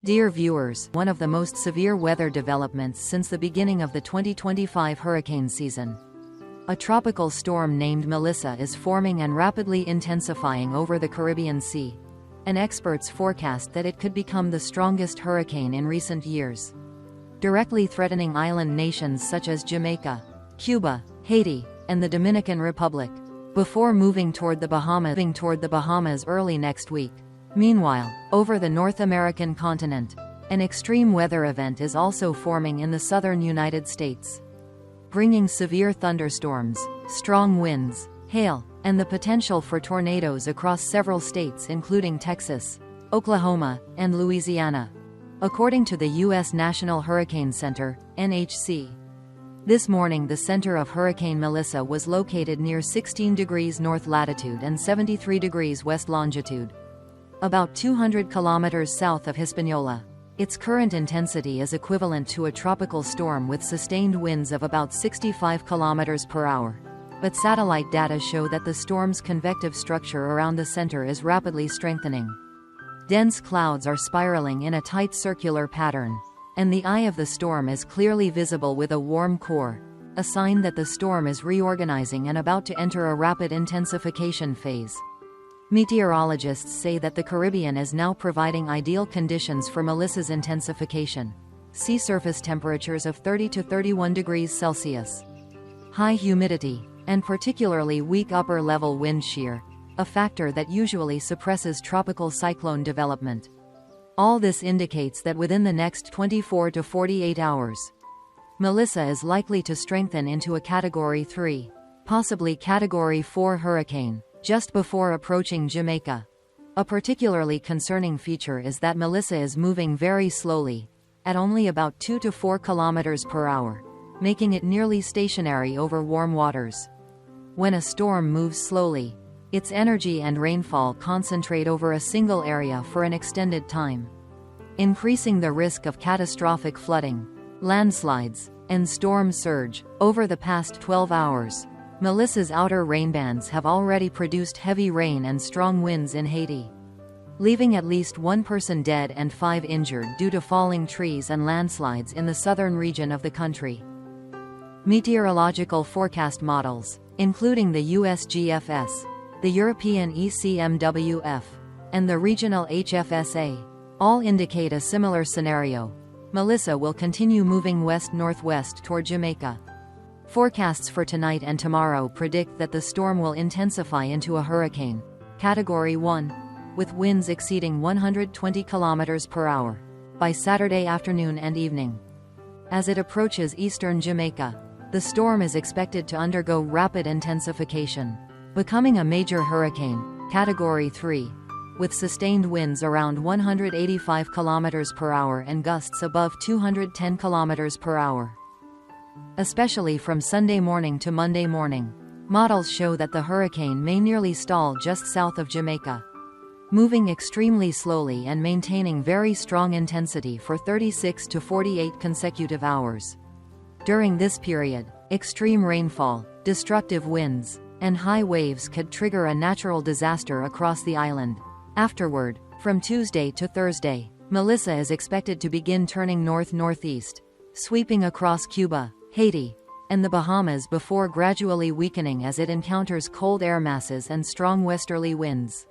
Dear viewers, one of the most severe weather developments since the beginning of the 2025 hurricane season. A tropical storm named Melissa is forming and rapidly intensifying over the Caribbean Sea, and experts forecast that it could become the strongest hurricane in recent years, directly threatening island nations such as Jamaica, Cuba, Haiti, and the Dominican Republic, before moving toward the Bahamas early next week. Meanwhile, over the North American continent, an extreme weather event is also forming in the southern United States, bringing severe thunderstorms, strong winds, hail, and the potential for tornadoes across several states including Texas, Oklahoma, and Louisiana, according to the U.S. National Hurricane Center, NHC. This morning the center of Hurricane Melissa was located near 16 degrees north latitude and 73 degrees west longitude, about 200 kilometers south of Hispaniola. Its current intensity is equivalent to a tropical storm with sustained winds of about 65 kilometers per hour. But satellite data show that the storm's convective structure around the center is rapidly strengthening. Dense clouds are spiraling in a tight circular pattern, and the eye of the storm is clearly visible with a warm core, a sign that the storm is reorganizing and about to enter a rapid intensification phase. Meteorologists say that the Caribbean is now providing ideal conditions for Melissa's intensification. Sea surface temperatures of 30 to 31 degrees Celsius, high humidity, and particularly weak upper-level wind shear, a factor that usually suppresses tropical cyclone development. All this indicates that within the next 24 to 48 hours, Melissa is likely to strengthen into a Category 3, possibly Category 4 hurricane, just before approaching Jamaica. A particularly concerning feature is that Melissa is moving very slowly, at only about 2 to 4 kilometers per hour, making it nearly stationary over warm waters. When a storm moves slowly, its energy and rainfall concentrate over a single area for an extended time, increasing the risk of catastrophic flooding, landslides, and storm surge. Over the past 12 hours, Melissa's outer rainbands have already produced heavy rain and strong winds in Haiti, leaving at least one person dead and 5 injured due to falling trees and landslides in the southern region of the country. Meteorological forecast models, including the USGFS, the European ECMWF, and the regional HFSA, all indicate a similar scenario. Melissa will continue moving west-northwest toward Jamaica. Forecasts for tonight and tomorrow predict that the storm will intensify into a hurricane, Category 1, with winds exceeding 120 kilometers per hour, by Saturday afternoon and evening. As it approaches eastern Jamaica, the storm is expected to undergo rapid intensification, becoming a major hurricane, Category 3, with sustained winds around 185 kilometers per hour and gusts above 210 kilometers per hour. Especially from Sunday morning to Monday morning, models show that the hurricane may nearly stall just south of Jamaica, moving extremely slowly and maintaining very strong intensity for 36 to 48 consecutive hours. During this period, extreme rainfall, destructive winds, and high waves could trigger a natural disaster across the island. Afterward, from Tuesday to Thursday, Melissa is expected to begin turning north-northeast, sweeping across Cuba, Haiti, and the Bahamas before gradually weakening as it encounters cold air masses and strong westerly winds.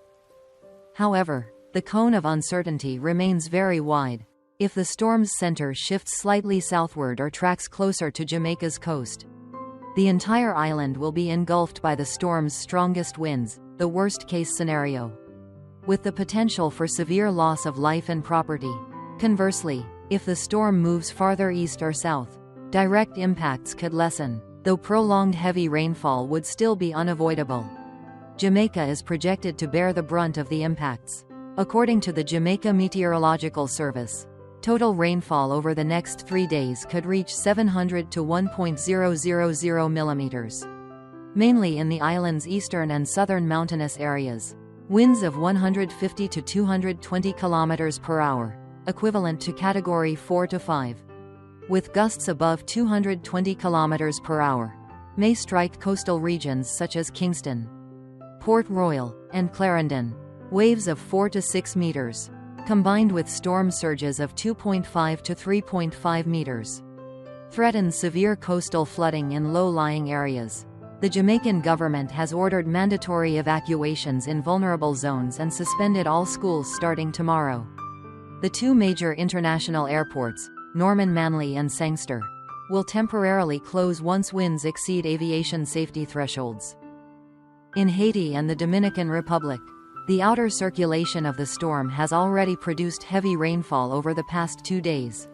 However, the cone of uncertainty remains very wide. If the storm's center shifts slightly southward or tracks closer to Jamaica's coast, the entire island will be engulfed by the storm's strongest winds, the worst-case scenario, with the potential for severe loss of life and property. Conversely, if the storm moves farther east or south, direct impacts could lessen, though prolonged heavy rainfall would still be unavoidable. Jamaica is projected to bear the brunt of the impacts. According to the Jamaica Meteorological Service, total rainfall over the next 3 days could reach 700 to 1.000 millimeters, mainly in the island's eastern and southern mountainous areas. Winds of 150 to 220 kilometers per hour, equivalent to Category 4 to 5, with gusts above 220 kilometers per hour, may strike coastal regions such as Kingston, Port Royal, and Clarendon. Waves of 4 to 6 meters, combined with storm surges of 2.5 to 3.5 meters, threatens severe coastal flooding in low-lying areas. The Jamaican government has ordered mandatory evacuations in vulnerable zones and suspended all schools starting tomorrow. The two major international airports, Norman Manley and Sangster, will temporarily close once winds exceed aviation safety thresholds. In Haiti and the Dominican Republic, the outer circulation of the storm has already produced heavy rainfall over the past 2 days.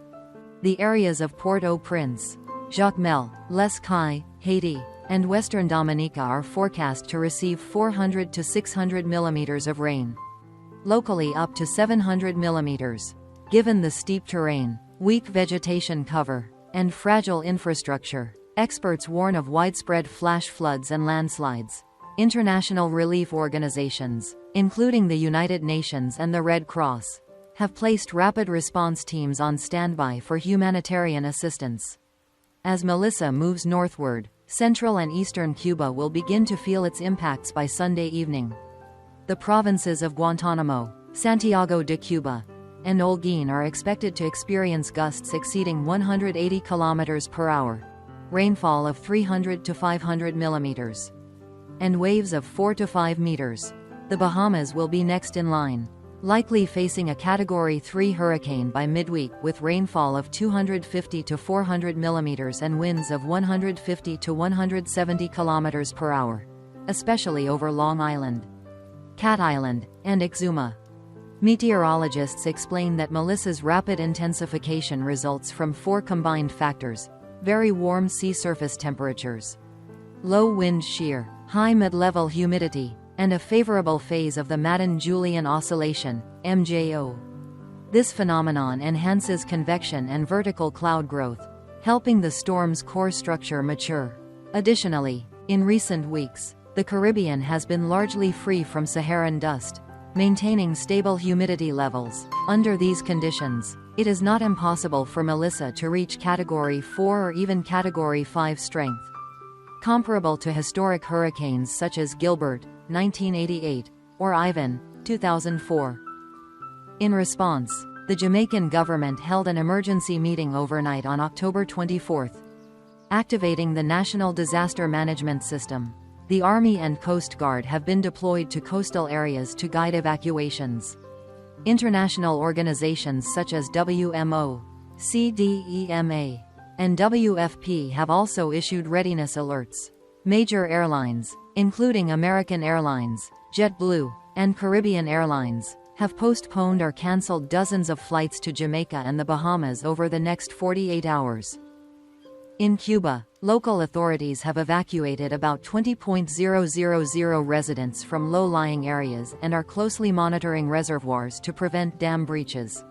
The areas of Port-au-Prince, Jacmel, Les Cayes, Haiti, and Western Dominica are forecast to receive 400 to 600 millimeters of rain, locally up to 700 millimeters. Given the steep terrain, weak vegetation cover, and fragile infrastructure, experts warn of widespread flash floods and landslides. International relief organizations, including the United Nations and the Red Cross, have placed rapid response teams on standby for humanitarian assistance. As Melissa moves northward, central and eastern Cuba will begin to feel its impacts by Sunday evening. The provinces of Guantanamo, Santiago de Cuba, and Holguín are expected to experience gusts exceeding 180 km per hour, rainfall of 300 to 500 millimeters, and waves of 4 to 5 meters. The Bahamas will be next in line, likely facing a Category 3 hurricane by midweek with rainfall of 250 to 400 millimeters and winds of 150 to 170 km per hour, especially over Long Island, Cat Island, and Exuma. Meteorologists explain that Melissa's rapid intensification results from 4 combined factors: very warm sea surface temperatures, low wind shear, high mid-level humidity, and a favorable phase of the Madden-Julian Oscillation, MJO. This phenomenon enhances convection and vertical cloud growth, helping the storm's core structure mature. Additionally, in recent weeks, the Caribbean has been largely free from Saharan dust, maintaining stable humidity levels. Under these conditions, it is not impossible for Melissa to reach Category 4 or even Category 5 strength, comparable to historic hurricanes such as Gilbert, 1988, or Ivan, 2004. In response, the Jamaican government held an emergency meeting overnight on October 24, activating the National Disaster Management System. The Army and Coast Guard have been deployed to coastal areas to guide evacuations. International organizations such as WMO, CDEMA, and WFP have also issued readiness alerts. Major airlines, including American Airlines, JetBlue, and Caribbean Airlines, have postponed or canceled dozens of flights to Jamaica and the Bahamas over the next 48 hours. In Cuba, local authorities have evacuated about 20,000 residents from low-lying areas and are closely monitoring reservoirs to prevent dam breaches.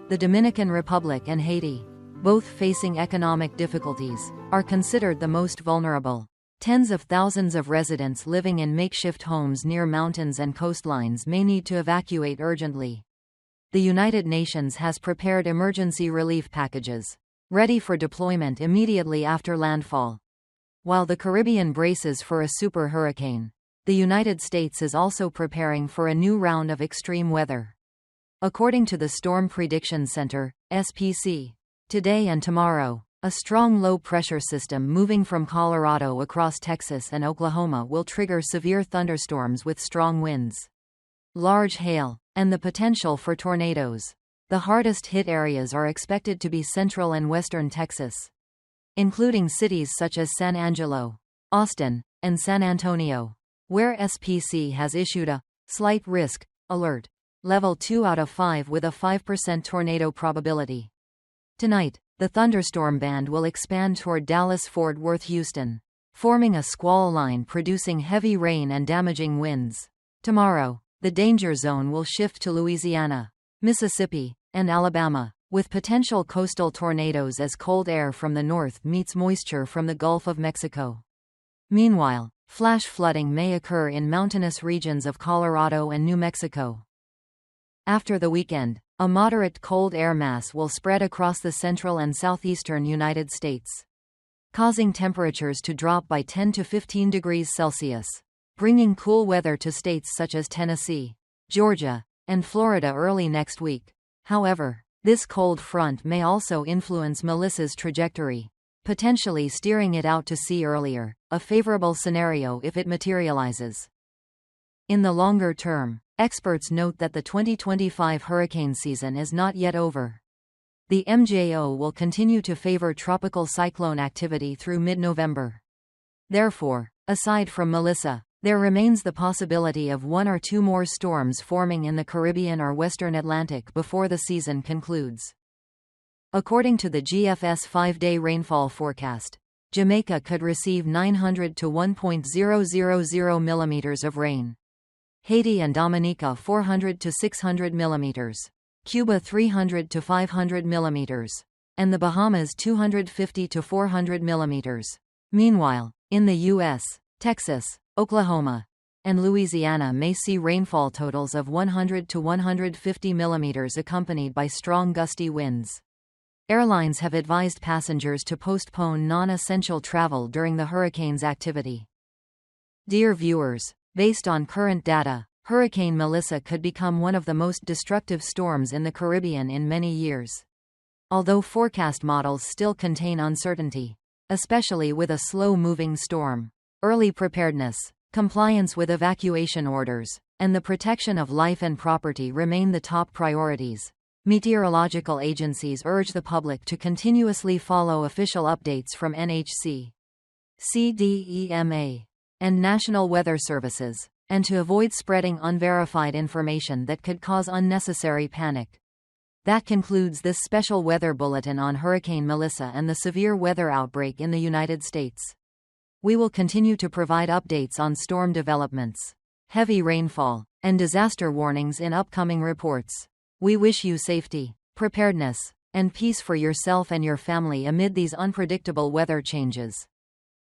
The Dominican Republic and Haiti, both facing economic difficulties, are considered the most vulnerable. Tens of thousands of residents living in makeshift homes near mountains and coastlines may need to evacuate urgently. The United Nations has prepared emergency relief packages, ready for deployment immediately after landfall. While the Caribbean braces for a super hurricane, the United States is also preparing for a new round of extreme weather. According to the Storm Prediction Center, SPC, today and tomorrow, a strong low-pressure system moving from Colorado across Texas and Oklahoma will trigger severe thunderstorms with strong winds, large hail, and the potential for tornadoes. The hardest-hit areas are expected to be central and western Texas, including cities such as San Angelo, Austin, and San Antonio, where SPC has issued a slight risk alert, level 2 out of 5 with a 5% tornado probability. Tonight, the thunderstorm band will expand toward Dallas-Fort Worth, Houston, forming a squall line producing heavy rain and damaging winds. Tomorrow, the danger zone will shift to Louisiana, Mississippi, and Alabama, with potential coastal tornadoes as cold air from the north meets moisture from the Gulf of Mexico. Meanwhile, flash flooding may occur in mountainous regions of Colorado and New Mexico. After the weekend, a moderate cold air mass will spread across the central and southeastern United States, causing temperatures to drop by 10 to 15 degrees Celsius, bringing cool weather to states such as Tennessee, Georgia, and Florida early next week. However, this cold front may also influence Melissa's trajectory, potentially steering it out to sea earlier, a favorable scenario if it materializes. In the longer term, experts note that the 2025 hurricane season is not yet over. The MJO will continue to favor tropical cyclone activity through mid-November. Therefore, aside from Melissa, there remains the possibility of one or two more storms forming in the Caribbean or Western Atlantic before the season concludes. According to the GFS 5-day rainfall forecast, Jamaica could receive 900 to 1.000 millimeters of rain. Haiti and Dominica 400 to 600 millimeters. Cuba 300 to 500 millimeters. And the Bahamas 250 to 400 millimeters. Meanwhile, in the U.S., Texas, Oklahoma, and Louisiana may see rainfall totals of 100 to 150 millimeters accompanied by strong gusty winds. Airlines have advised passengers to postpone non-essential travel during the hurricane's activity. Dear viewers, based on current data, Hurricane Melissa could become one of the most destructive storms in the Caribbean in many years. Although forecast models still contain uncertainty, especially with a slow-moving storm, early preparedness, compliance with evacuation orders, and the protection of life and property remain the top priorities. Meteorological agencies urge the public to continuously follow official updates from NHC, CDEMA, and National Weather Services, and to avoid spreading unverified information that could cause unnecessary panic. That concludes this special weather bulletin on Hurricane Melissa and the severe weather outbreak in the United States. We will continue to provide updates on storm developments, heavy rainfall, and disaster warnings in upcoming reports. We wish you safety, preparedness, and peace for yourself and your family amid these unpredictable weather changes.